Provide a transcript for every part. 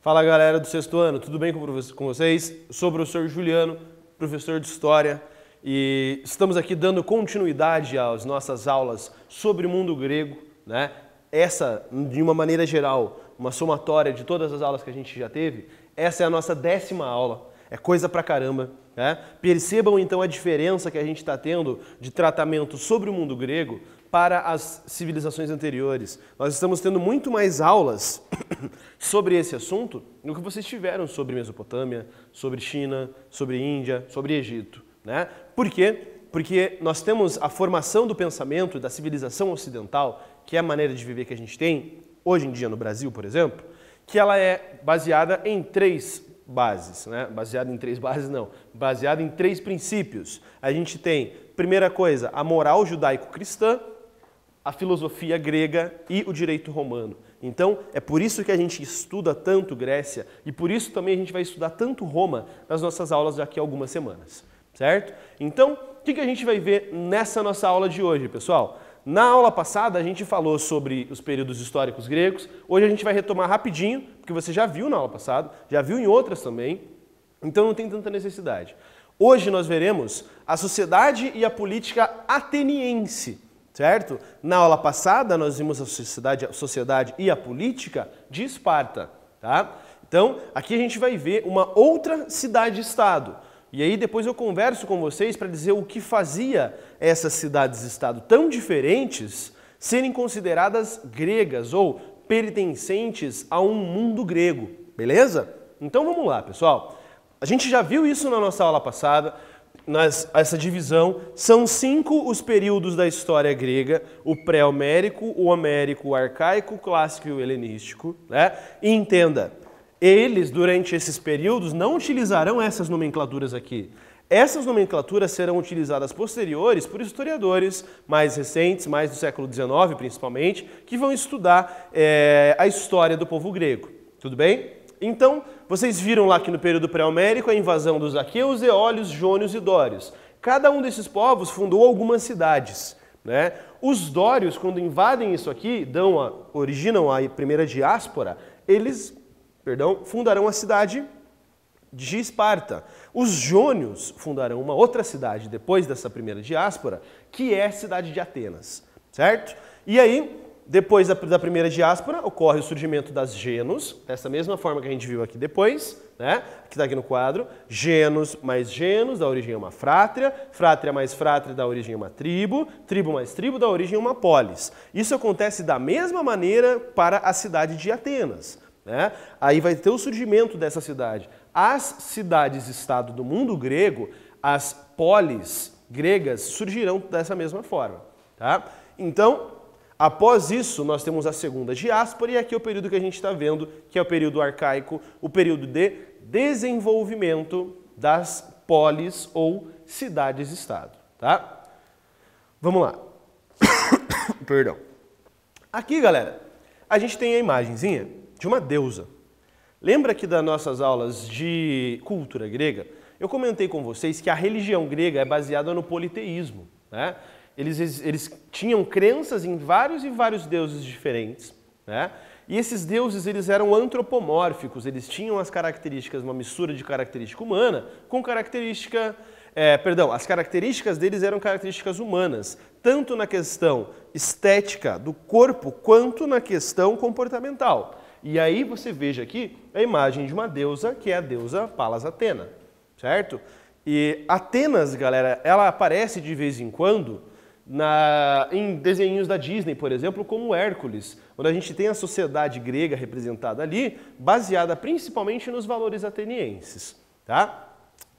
Fala galera do sexto ano, tudo bem com vocês? Eu sou o professor Juliano, professor de História, e estamos aqui dando continuidade às nossas aulas sobre o mundo grego, né? Essa, de uma maneira geral, uma somatória de todas as aulas que a gente já teve, essa é a nossa 10ª aula, é coisa pra caramba, né? Percebam então a diferença que a gente está tendo de tratamento sobre o mundo grego para as civilizações anteriores. Nós estamos tendo muito mais aulas sobre esse assunto do que vocês tiveram sobre Mesopotâmia, sobre China, sobre Índia, sobre Egito, né? Por quê? Porque nós temos a formação do pensamento da civilização ocidental, que é a maneira de viver que a gente tem hoje em dia no Brasil, por exemplo, que ela é baseada em 3 bases, né? Baseada em 3 bases não, baseada em 3 princípios. A gente tem, primeira coisa, a moral judaico-cristã, a filosofia grega e o direito romano. Então, é por isso que a gente estuda tanto Grécia e por isso também a gente vai estudar tanto Roma nas nossas aulas daqui a algumas semanas, certo? Então, o que a gente vai ver nessa nossa aula de hoje, pessoal? Na aula passada a gente falou sobre os períodos históricos gregos, hoje a gente vai retomar rapidinho, porque você já viu na aula passada, já viu em outras também, então não tem tanta necessidade. Hoje nós veremos a sociedade e a política ateniense, certo? Na aula passada nós vimos a sociedade e a política de Esparta, tá? Então, aqui a gente vai ver uma outra cidade-estado. E aí depois eu converso com vocês para dizer o que fazia essas cidades-estado tão diferentes serem consideradas gregas ou pertencentes a um mundo grego, beleza? Então vamos lá, pessoal. A gente já viu isso na nossa aula passada. Essa divisão, são 5 os períodos da história grega, o pré-homérico, o homérico, o arcaico, o clássico e o helenístico, né? E entenda, eles durante esses períodos não utilizarão essas nomenclaturas aqui. Essas nomenclaturas serão utilizadas posteriores por historiadores mais recentes, mais do século XIX principalmente, que vão estudar a história do povo grego, tudo bem? Então, vocês viram lá que no período pré-homérico a invasão dos aqueus, eólios, jônios e dórios. Cada um desses povos fundou algumas cidades, né? Os dórios, quando invadem isso aqui, originam a primeira diáspora, eles, fundarão a cidade de Esparta. Os jônios fundarão uma outra cidade depois dessa primeira diáspora, que é a cidade de Atenas, certo? E aí, depois da primeira diáspora, ocorre o surgimento das genos, dessa mesma forma que a gente viu aqui depois, né? Que está aqui no quadro. Genos mais genos dá origem a uma frátria, frátria mais frátria dá origem a uma tribo, tribo mais tribo dá origem a uma polis. Isso acontece da mesma maneira para a cidade de Atenas, né? Aí vai ter o surgimento dessa cidade. As cidades-estado do mundo grego, as polis gregas, surgirão dessa mesma forma, tá? Então, após isso, nós temos a segunda diáspora e aqui é o período que a gente está vendo, que é o período arcaico, o período de desenvolvimento das polis ou cidades-estado, tá? Vamos lá. Perdão. Aqui, galera, a gente tem a imagenzinha de uma deusa. Lembra que das nossas aulas de cultura grega, eu comentei com vocês que a religião grega é baseada no politeísmo, né? Eles tinham crenças em vários e vários deuses diferentes, né? E esses deuses eles eram antropomórficos, eles tinham as características, uma mistura de característica humana com característica... as características deles eram características humanas, tanto na questão estética do corpo, quanto na questão comportamental. E aí você veja aqui a imagem de uma deusa, que é a deusa Palas Atena, certo? E Atenas, galera, ela aparece de vez em quando em desenhos da Disney, por exemplo, como Hércules, onde a gente tem a sociedade grega representada ali, baseada principalmente nos valores atenienses, tá?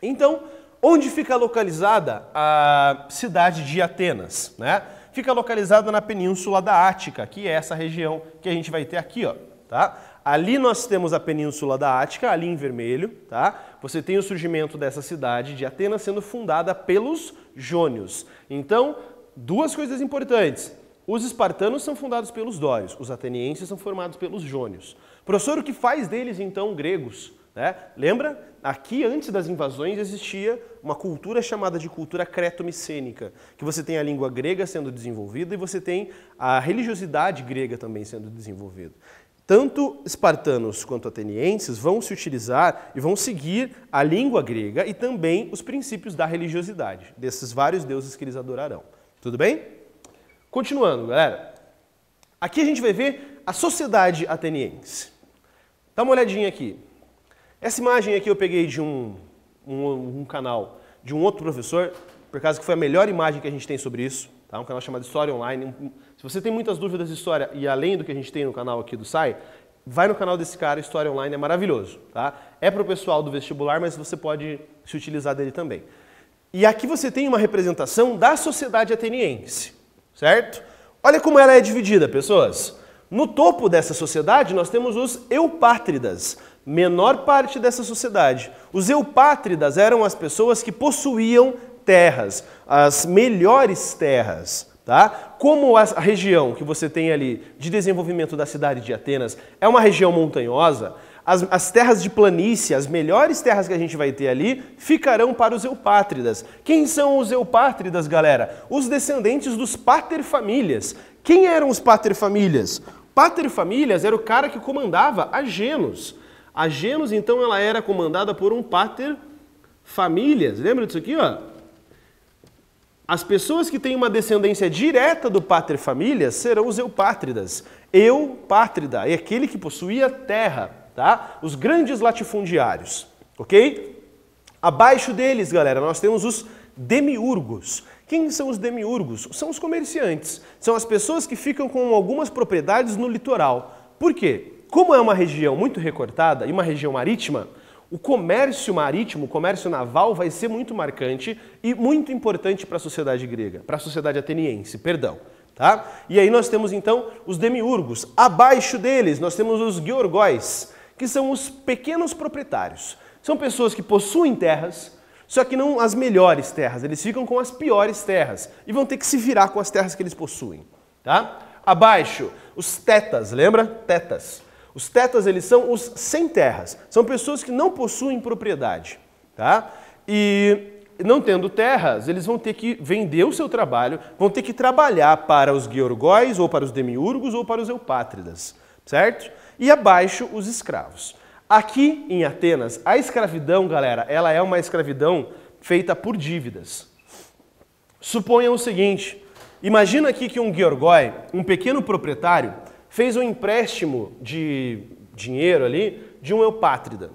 Então, onde fica localizada a cidade de Atenas, né? Fica localizada na Península da Ática, que é essa região que a gente vai ter aqui, ó, tá? Ali nós temos a Península da Ática, ali em vermelho, tá? Você tem o surgimento dessa cidade de Atenas sendo fundada pelos jônios. Então, 2 coisas importantes. Os espartanos são fundados pelos dórios, os atenienses são formados pelos jônios. Professor, o que faz deles, então, gregos? Né? Lembra? Aqui, antes das invasões, existia uma cultura chamada de cultura creto-micênica, que você tem a língua grega sendo desenvolvida e você tem a religiosidade grega também sendo desenvolvida. tanto espartanos quanto atenienses vão se utilizar e vão seguir a língua grega e também os princípios da religiosidade, desses vários deuses que eles adorarão. Tudo bem? Continuando, galera. Aqui a gente vai ver a sociedade ateniense. Dá uma olhadinha aqui. Essa imagem aqui eu peguei de um canal de um outro professor, por causa que foi a melhor imagem que a gente tem sobre isso, tá? Um canal chamado História Online. Se você tem muitas dúvidas de história e além do que a gente tem no canal aqui do SAI, vai no canal desse cara, História Online, é maravilhoso, tá? É para o pessoal do vestibular, mas você pode se utilizar dele também. E aqui você tem uma representação da sociedade ateniense, certo? Olha como ela é dividida, pessoas. No topo dessa sociedade nós temos os eupátridas, menor parte dessa sociedade. Os eupátridas eram as pessoas que possuíam terras, as melhores terras. Tá? Como a região que você tem ali de desenvolvimento da cidade de Atenas é uma região montanhosa, as terras de planície, as melhores terras que a gente vai ter ali, ficarão para os eupátridas. Quem são os eupátridas, galera? Os descendentes dos paterfamílias. Quem eram os paterfamílias? Paterfamílias era o cara que comandava Agenos. Agenos, então, ela era comandada por um paterfamílias. Lembra disso aqui, ó? As pessoas que têm uma descendência direta do paterfamílias serão os eupátridas. Eupátrida é aquele que possuía terra, tá? Os grandes latifundiários, ok? Abaixo deles, galera, nós temos os demiurgos. Quem são os demiurgos? São os comerciantes. São as pessoas que ficam com algumas propriedades no litoral. Por quê? Como é uma região muito recortada e uma região marítima, o comércio marítimo, o comércio naval vai ser muito marcante e muito importante para a sociedade grega, para a sociedade ateniense, perdão. Tá? E aí nós temos então os demiurgos. Abaixo deles nós temos os georgóis, que são os pequenos proprietários. São pessoas que possuem terras, só que não as melhores terras, eles ficam com as piores terras e vão ter que se virar com as terras que eles possuem. Tá? Abaixo, os tetas, lembra? Tetas. Os tetas, eles são os sem terras. São pessoas que não possuem propriedade. Tá? E não tendo terras, eles vão ter que vender o seu trabalho, vão ter que trabalhar para os georgóis, ou para os demiurgos, ou para os eupátridas. Certo? E abaixo, os escravos. Aqui em Atenas, a escravidão, galera, ela é uma escravidão feita por dívidas. Suponham o seguinte, imagina aqui que um georgói, um pequeno proprietário, fez um empréstimo de dinheiro ali de um eupátrida.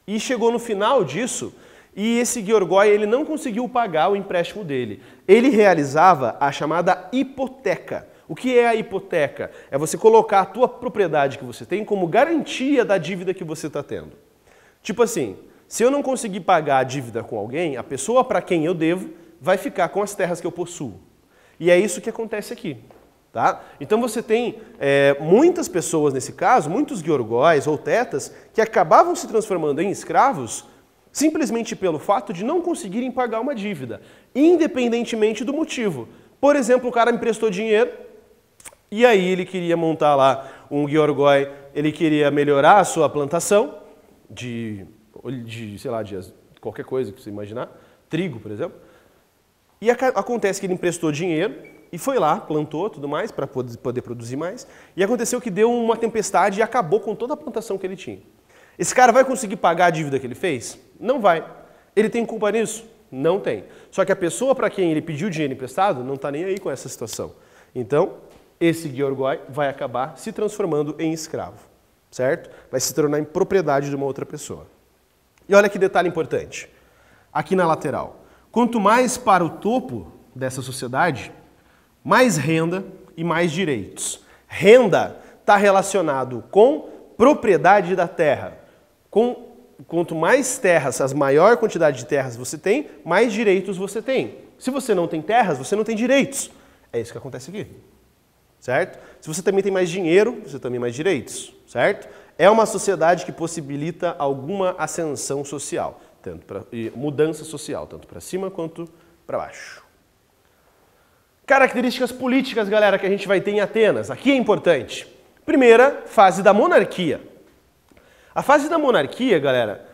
E chegou no final disso e esse georgói ele não conseguiu pagar o empréstimo dele. Ele realizava a chamada hipoteca. O que é a hipoteca? É você colocar a tua propriedade que você tem como garantia da dívida que você está tendo. Tipo assim, se eu não conseguir pagar a dívida com alguém, a pessoa para quem eu devo vai ficar com as terras que eu possuo. E é isso que acontece aqui. Tá? Então você tem muitas pessoas nesse caso, muitos georgóis ou tetas, que acabavam se transformando em escravos simplesmente pelo fato de não conseguirem pagar uma dívida, independentemente do motivo. Por exemplo, o cara emprestou dinheiro e aí ele queria montar lá um georgói, ele queria melhorar a sua plantação sei lá, de qualquer coisa que você imaginar, trigo, por exemplo, e acontece que ele emprestou dinheiro e foi lá, plantou tudo mais, para poder produzir mais. E aconteceu que deu uma tempestade e acabou com toda a plantação que ele tinha. Esse cara vai conseguir pagar a dívida que ele fez? Não vai. Ele tem culpa nisso? Não tem. Só que a pessoa para quem ele pediu dinheiro emprestado não está nem aí com essa situação. Então, esse georgói vai acabar se transformando em escravo. Certo? Vai se tornar em propriedade de uma outra pessoa. E olha que detalhe importante. Aqui na lateral. Quanto mais para o topo dessa sociedade, mais renda e mais direitos. Renda está relacionado com propriedade da terra. Quanto mais terras, as maior quantidade de terras você tem, mais direitos você tem. Se você não tem terras, você não tem direitos. É isso que acontece aqui. Certo? Se você também tem mais dinheiro, você também tem mais direitos. Certo? É uma sociedade que possibilita alguma ascensão social, e mudança social, tanto para cima quanto para baixo. Características políticas, galera, que a gente vai ter em Atenas. Aqui é importante. Primeira, fase da monarquia. A fase da monarquia, galera,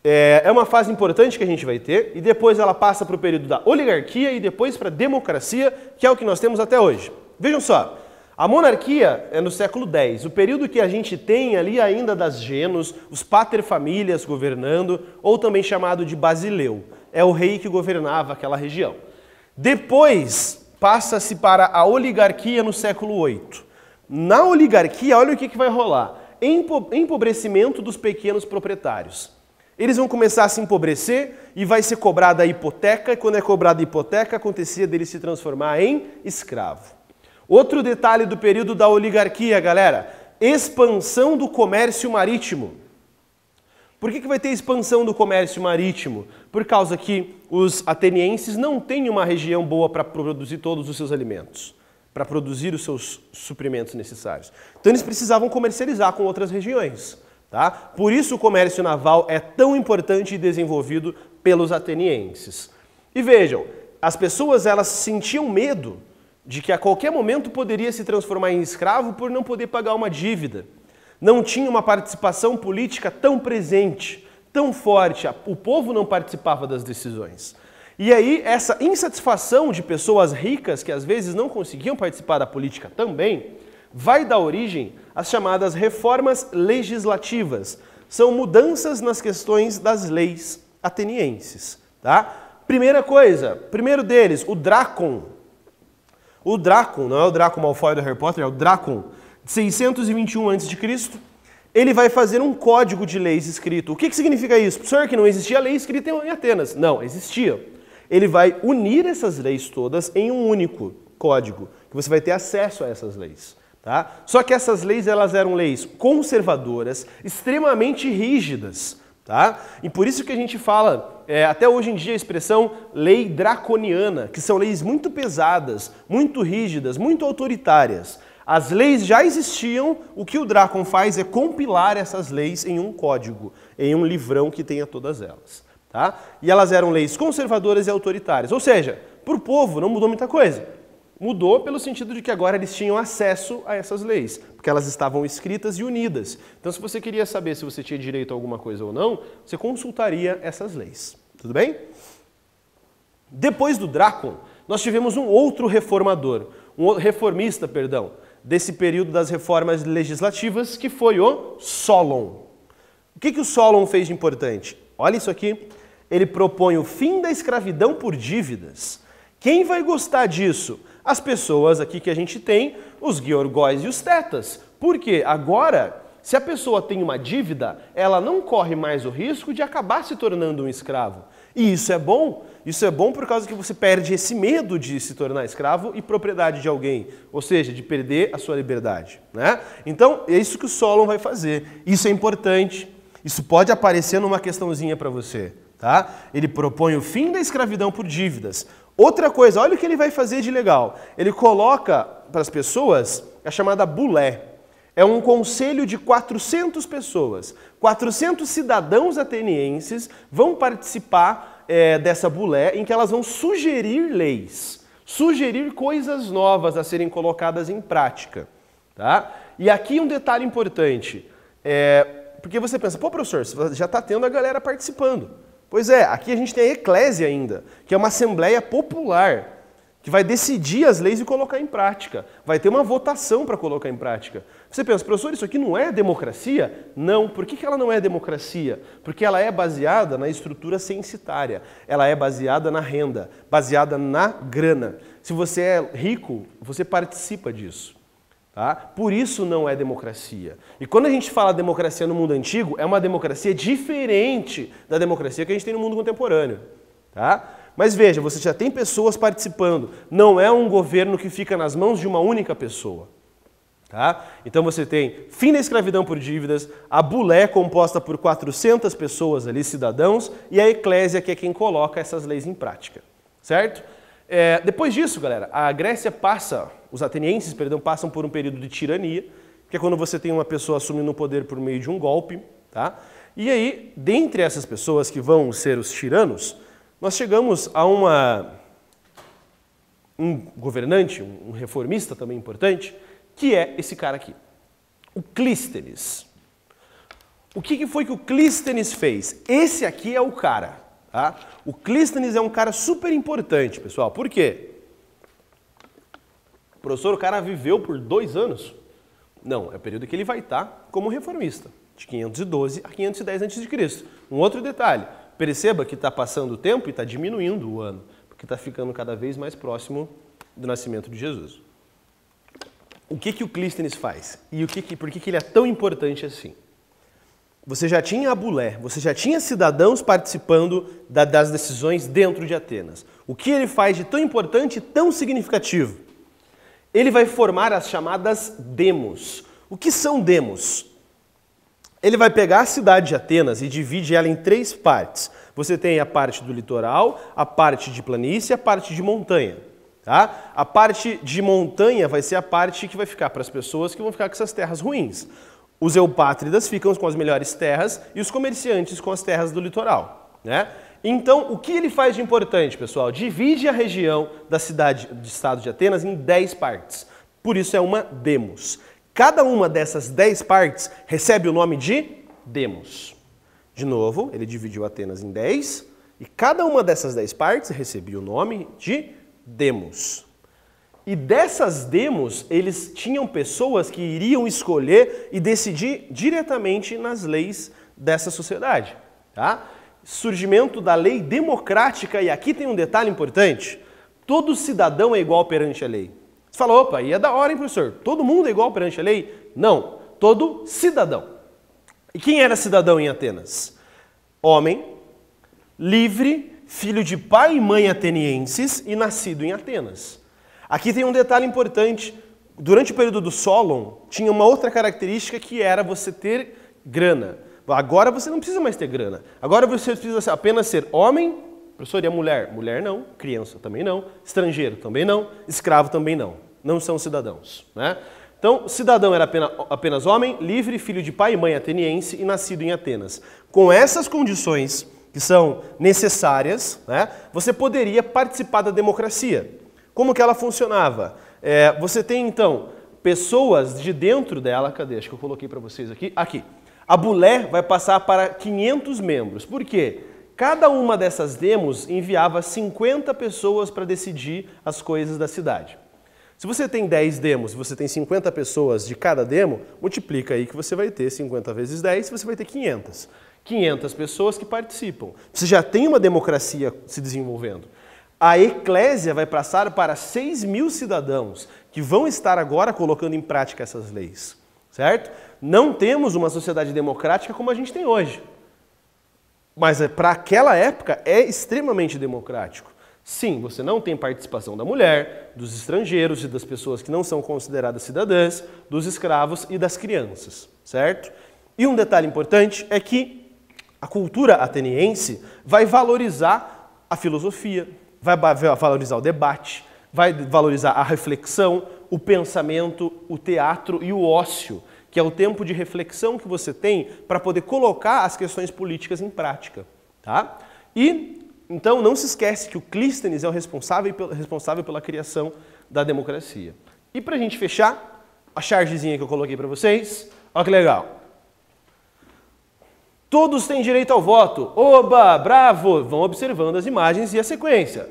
é uma fase importante que a gente vai ter e depois ela passa para o período da oligarquia e depois para a democracia, que é o que nós temos até hoje. Vejam só, A monarquia é no século X, o período que a gente tem ali ainda das genos, os paterfamilias governando, ou também chamado de Basileu. É o rei que governava aquela região. Depois passa-se para a oligarquia no século VIII. Na oligarquia, olha o que vai rolar. Empobrecimento dos pequenos proprietários. Eles vão começar a se empobrecer e vai ser cobrada a hipoteca, e quando é cobrada a hipoteca, acontecia dele se transformar em escravo. Outro detalhe do período da oligarquia, galera, expansão do comércio marítimo. Por que vai ter expansão do comércio marítimo? Por causa que os atenienses não têm uma região boa para produzir todos os seus alimentos, para produzir os seus suprimentos necessários. Então eles precisavam comercializar com outras regiões. Tá? Por isso o comércio naval é tão importante e desenvolvido pelos atenienses. E vejam, as pessoas elas sentiam medo de que a qualquer momento poderia se transformar em escravo por não poder pagar uma dívida. Não tinha uma participação política tão presente, tão forte. O povo não participava das decisões. E aí essa insatisfação de pessoas ricas que às vezes não conseguiam participar da política também, vai dar origem às chamadas reformas legislativas. São mudanças nas questões das leis atenienses. Tá? Primeira coisa, primeiro deles, o Drácon. O Drácon, não é o Draco Malfoy do Harry Potter, é o Drácon, de 621 a.C., ele vai fazer um código de leis escrito. O que significa isso? Professor, que não existia lei escrita em Atenas. Não, existia. Ele vai unir essas leis todas em um único código, que você vai ter acesso a essas leis. Tá? Só que essas leis elas eram leis conservadoras, extremamente rígidas. Tá? E por isso que a gente fala, até hoje em dia, a expressão lei draconiana, que são leis muito pesadas, muito rígidas, muito autoritárias. As leis já existiam, o que o Drácon faz é compilar essas leis em um código, em um livrão que tenha todas elas. Tá? E elas eram leis conservadoras e autoritárias, ou seja, para o povo não mudou muita coisa. Mudou pelo sentido de que agora eles tinham acesso a essas leis, porque elas estavam escritas e unidas. Então, se você queria saber se você tinha direito a alguma coisa ou não, você consultaria essas leis. Tudo bem? Depois do Drácon, nós tivemos um outro reformador, reformista, desse período das reformas legislativas, que foi o Solon. O que o Solon fez de importante? Olha isso aqui. Ele propõe o fim da escravidão por dívidas. Quem vai gostar disso? As pessoas aqui que a gente tem, os Georgóis e os Tetas. Por quê? Agora, se a pessoa tem uma dívida, ela não corre mais o risco de acabar se tornando um escravo. E isso é bom. Isso é bom por causa que você perde esse medo de se tornar escravo e propriedade de alguém, ou seja, de perder a sua liberdade. Né? Então, é isso que o Solon vai fazer. Isso é importante. Isso pode aparecer numa questãozinha para você. Tá? Ele propõe o fim da escravidão por dívidas. Outra coisa, olha o que ele vai fazer de legal. Ele coloca para as pessoas a chamada bulé. É um conselho de 400 pessoas. 400 cidadãos atenienses vão participar dessa bulé, em que elas vão sugerir leis, sugerir coisas novas a serem colocadas em prática. Tá? E aqui um detalhe importante, porque você pensa, pô, professor, já está tendo a galera participando. Pois é, aqui a gente tem a eclésia ainda, que é uma assembleia popular, que vai decidir as leis e colocar em prática. Vai ter uma votação para colocar em prática. Você pensa, professor, isso aqui não é democracia? Não. Por que ela não é democracia? Porque ela é baseada na estrutura censitária. Ela é baseada na renda, baseada na grana. Se você é rico, você participa disso. Tá? Por isso não é democracia. E quando a gente fala democracia no mundo antigo, é uma democracia diferente da democracia que a gente tem no mundo contemporâneo. Tá? Mas veja, você já tem pessoas participando. Não é um governo que fica nas mãos de uma única pessoa. Tá? Então você tem fim da escravidão por dívidas, a bulé composta por 400 pessoas ali, cidadãos, e a eclésia que é quem coloca essas leis em prática. Certo? Depois disso, galera, a Grécia os atenienses, passam por um período de tirania, que é quando você tem uma pessoa assumindo o poder por meio de um golpe. Tá? E aí, dentre essas pessoas que vão ser os tiranos, nós chegamos a um governante, um reformista também importante, que é esse cara aqui, o Clístenes. O que foi que o Clístenes fez? Esse aqui é o cara. Tá? O Clístenes é um cara super importante, pessoal. Por quê? Professor, o cara viveu por 2 anos? Não, é o período que ele vai estar como reformista, de 512 a 510 a.C. Um outro detalhe, perceba que está passando o tempo e está diminuindo o ano, porque está ficando cada vez mais próximo do nascimento de Jesus. O que o Clístenes faz? E por que ele é tão importante assim? Você já tinha Abulé, você já tinha cidadãos participando das decisões dentro de Atenas. O que ele faz de tão importante e tão significativo? Ele vai formar as chamadas demos. O que são demos? Ele vai pegar a cidade de Atenas e divide ela em 3 partes. Você tem a parte do litoral, a parte de planície e a parte de montanha. Tá? A parte de montanha vai ser a parte que vai ficar para as pessoas que vão ficar com essas terras ruins. Os eupátridas ficam com as melhores terras e os comerciantes com as terras do litoral, né? Então, o que ele faz de importante, pessoal? Divide a região da cidade de estado de Atenas em 10 partes. Por isso é uma demos. Cada uma dessas 10 partes recebe o nome de demos. De novo, ele dividiu Atenas em 10 e cada uma dessas 10 partes recebia o nome de demos. E dessas demos, eles tinham pessoas que iriam escolher e decidir diretamente nas leis dessa sociedade. Tá? Surgimento da lei democrática, e aqui tem um detalhe importante, todo cidadão é igual perante a lei. Você fala, opa, e é da hora, hein, professor? Todo mundo é igual perante a lei? Não, todo cidadão. E quem era cidadão em Atenas? Homem, livre, filho de pai e mãe atenienses e nascido em Atenas. Aqui tem um detalhe importante. Durante o período do Solon, tinha uma outra característica que era você ter grana. Agora você não precisa mais ter grana. Agora você precisa apenas ser homem, professor, e a mulher? Mulher não, criança também não, estrangeiro também não, escravo também não. Não são cidadãos, né? Então, cidadão era apenas homem, livre, filho de pai e mãe ateniense e nascido em Atenas. Com essas condições que são necessárias, né, você poderia participar da democracia. Como que ela funcionava? Você tem, então, pessoas de dentro dela, cadê? Acho que eu coloquei para vocês aqui. Aqui. A Bulé vai passar para 500 membros. Por quê? Cada uma dessas demos enviava 50 pessoas para decidir as coisas da cidade. Se você tem 10 demos e você tem 50 pessoas de cada demo, multiplica aí que você vai ter 50 vezes 10, você vai ter 500. 500 pessoas que participam. Você já tem uma democracia se desenvolvendo. A eclésia vai passar para 6.000 cidadãos que vão estar agora colocando em prática essas leis, certo? Não temos uma sociedade democrática como a gente tem hoje, mas para aquela época é extremamente democrático. Sim, você não tem participação da mulher, dos estrangeiros e das pessoas que não são consideradas cidadãs, dos escravos e das crianças, certo? E um detalhe importante é que a cultura ateniense vai valorizar a filosofia, vai valorizar o debate, vai valorizar a reflexão, o pensamento, o teatro e o ócio, que é o tempo de reflexão que você tem para poder colocar as questões políticas em prática. Tá? E, então, não se esquece que o Clístenes é o responsável pela criação da democracia. E para a gente fechar, a chargezinha que eu coloquei para vocês, olha que legal. Todos têm direito ao voto. Oba, bravo! Vão observando as imagens e a sequência.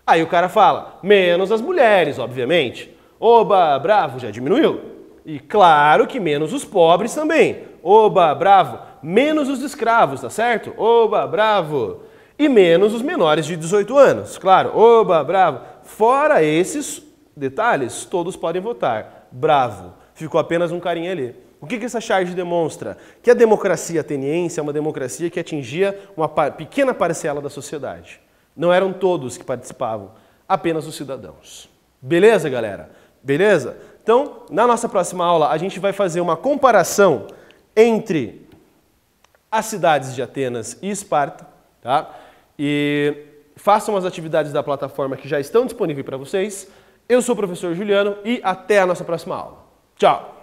Aí o cara fala, menos as mulheres, obviamente. Oba, bravo, já diminuiu. E claro que menos os pobres também. Oba, bravo. Menos os escravos, tá certo? Oba, bravo. E menos os menores de 18 anos. Claro, oba, bravo. Fora esses detalhes, todos podem votar. Bravo. Ficou apenas um carinha ali. O que essa charge demonstra? Que a democracia ateniense é uma democracia que atingia uma pequena parcela da sociedade. Não eram todos que participavam, apenas os cidadãos. Beleza, galera? Beleza? Então, na nossa próxima aula, a gente vai fazer uma comparação entre as cidades de Atenas e Esparta, tá? E façam as atividades da plataforma que já estão disponíveis para vocês. Eu sou o professor Juliano e até a nossa próxima aula. Tchau!